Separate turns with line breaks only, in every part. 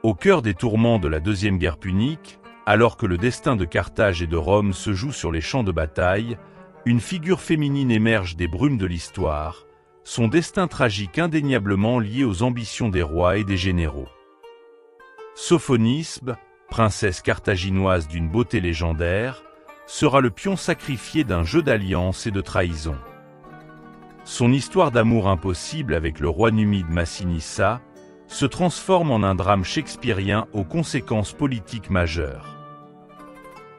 Au cœur des tourments de la Deuxième Guerre punique, alors que le destin de Carthage et de Rome se joue sur les champs de bataille, une figure féminine émerge des brumes de l'histoire, son destin tragique indéniablement lié aux ambitions des rois et des généraux. Sophonisbe, princesse carthaginoise d'une beauté légendaire, sera le pion sacrifié d'un jeu d'alliance et de trahison. Son histoire d'amour impossible avec le roi numide Massinissa se transforme en un drame shakespearien aux conséquences politiques majeures.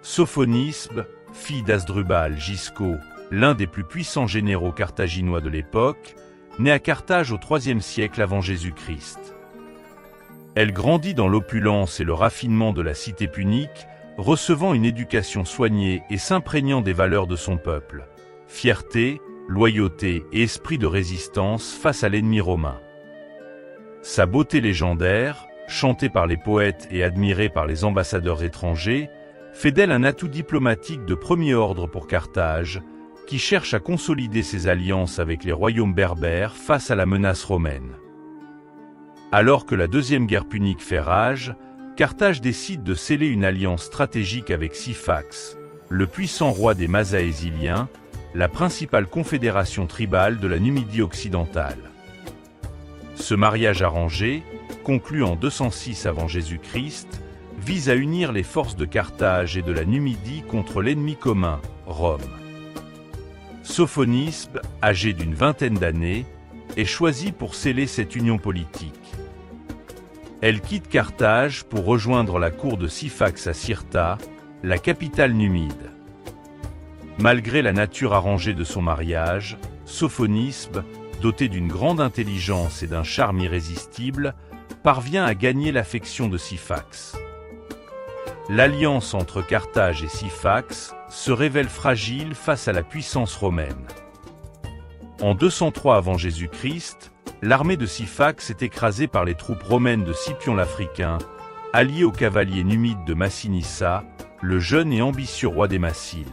Sophonisbe, fille d'Asdrubal Gisco, l'un des plus puissants généraux carthaginois de l'époque, naît à Carthage au IIIe siècle avant Jésus-Christ. Elle grandit dans l'opulence et le raffinement de la cité punique, recevant une éducation soignée et s'imprégnant des valeurs de son peuple, fierté, loyauté et esprit de résistance face à l'ennemi romain. Sa beauté légendaire, chantée par les poètes et admirée par les ambassadeurs étrangers, fait d'elle un atout diplomatique de premier ordre pour Carthage, qui cherche à consolider ses alliances avec les royaumes berbères face à la menace romaine. Alors que la Deuxième Guerre punique fait rage, Carthage décide de sceller une alliance stratégique avec Syphax, le puissant roi des Masaésyliens, la principale confédération tribale de la Numidie occidentale. Ce mariage arrangé, conclu en 206 avant Jésus-Christ, vise à unir les forces de Carthage et de la Numidie contre l'ennemi commun, Rome. Sophonisbe, âgée d'une vingtaine d'années, est choisie pour sceller cette union politique. Elle quitte Carthage pour rejoindre la cour de Syphax à Cirta, la capitale numide. Malgré la nature arrangée de son mariage, Sophonisbe, dotée d'une grande intelligence et d'un charme irrésistible, parvient à gagner l'affection de Syphax. L'alliance entre Carthage et Syphax se révèle fragile face à la puissance romaine. En 203 avant Jésus-Christ, l'armée de Syphax est écrasée par les troupes romaines de Scipion l'Africain, allié aux cavaliers numides de Massinissa, le jeune et ambitieux roi des Massiles.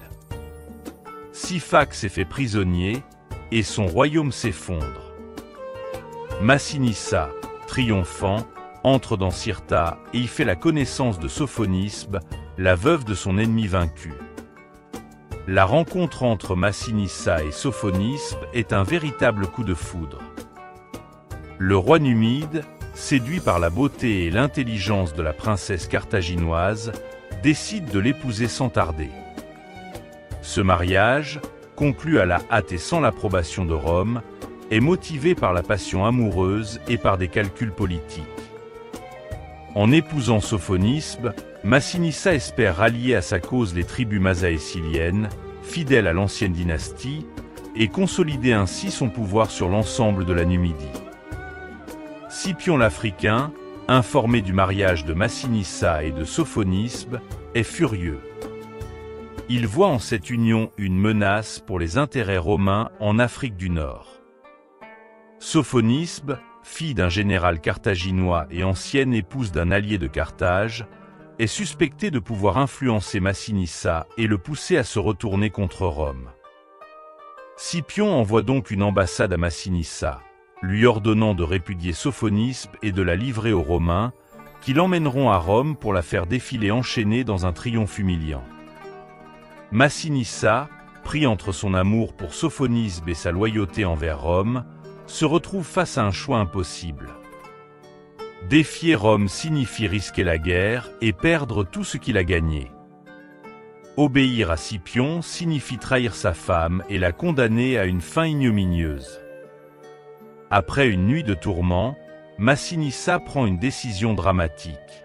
Syphax est fait prisonnier, et son royaume s'effondre. Massinissa, triomphant, entre dans Cirta et y fait la connaissance de Sophonisbe, la veuve de son ennemi vaincu. La rencontre entre Massinissa et Sophonisbe est un véritable coup de foudre. Le roi numide, séduit par la beauté et l'intelligence de la princesse carthaginoise, décide de l'épouser sans tarder. Ce mariage, conclu à la hâte et sans l'approbation de Rome, est motivé par la passion amoureuse et par des calculs politiques. En épousant Sophonisbe, Massinissa espère rallier à sa cause les tribus masaésyliennes, fidèles à l'ancienne dynastie, et consolider ainsi son pouvoir sur l'ensemble de la Numidie. Scipion l'Africain, informé du mariage de Massinissa et de Sophonisbe, est furieux. Il voit en cette union une menace pour les intérêts romains en Afrique du Nord. Sophonisbe, fille d'un général carthaginois et ancienne épouse d'un allié de Carthage, est suspectée de pouvoir influencer Massinissa et le pousser à se retourner contre Rome. Scipion envoie donc une ambassade à Massinissa, lui ordonnant de répudier Sophonisbe et de la livrer aux Romains, qui l'emmèneront à Rome pour la faire défiler enchaînée dans un triomphe humiliant. Massinissa, pris entre son amour pour Sophonisbe et sa loyauté envers Rome, se retrouve face à un choix impossible. Défier Rome signifie risquer la guerre et perdre tout ce qu'il a gagné. Obéir à Scipion signifie trahir sa femme et la condamner à une fin ignominieuse. Après une nuit de tourments, Massinissa prend une décision dramatique.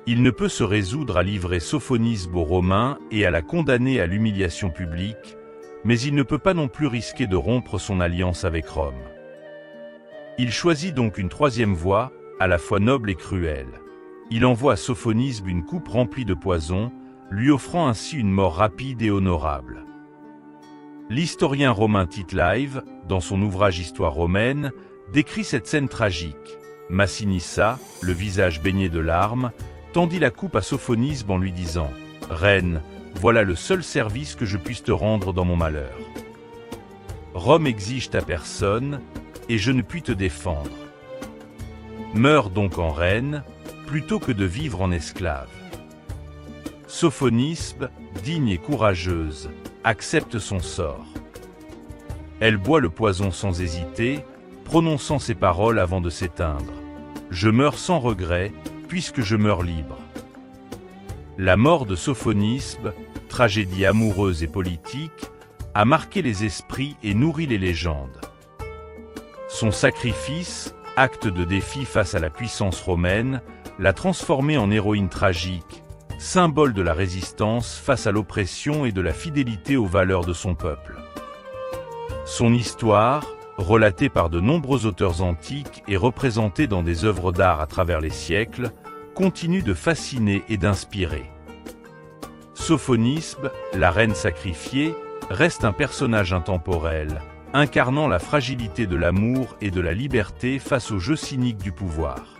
Il ne peut se résoudre à livrer Sophonisbe aux Romains et à la condamner à l'humiliation publique, mais il ne peut pas non plus risquer de rompre son alliance avec Rome. Il choisit donc une troisième voie, à la fois noble et cruelle. Il envoie à Sophonisbe une coupe remplie de poison, lui offrant ainsi une mort rapide et honorable. L'historien romain Tite Live, dans son ouvrage Histoire romaine, décrit cette scène tragique. Massinissa, le visage baigné de larmes, tendit la coupe à Sophonisbe en lui disant « Reine, voilà le seul service que je puisse te rendre dans mon malheur. Rome exige ta personne, et je ne puis te défendre. Meurs donc en reine, plutôt que de vivre en esclave. Sophonisbe, digne et courageuse, accepte son sort. Elle boit le poison sans hésiter, prononçant ces paroles avant de s'éteindre. « Je meurs sans regret, puisque je meurs libre. » La mort de Sophonisbe, tragédie amoureuse et politique, a marqué les esprits et nourri les légendes. Son sacrifice, acte de défi face à la puissance romaine, l'a transformée en héroïne tragique, symbole de la résistance face à l'oppression et de la fidélité aux valeurs de son peuple. Son histoire, relatée par de nombreux auteurs antiques et représentée dans des œuvres d'art à travers les siècles, continue de fasciner et d'inspirer. Sophonisbe, la reine sacrifiée, reste un personnage intemporel, incarnant la fragilité de l'amour et de la liberté face au jeu cynique du pouvoir.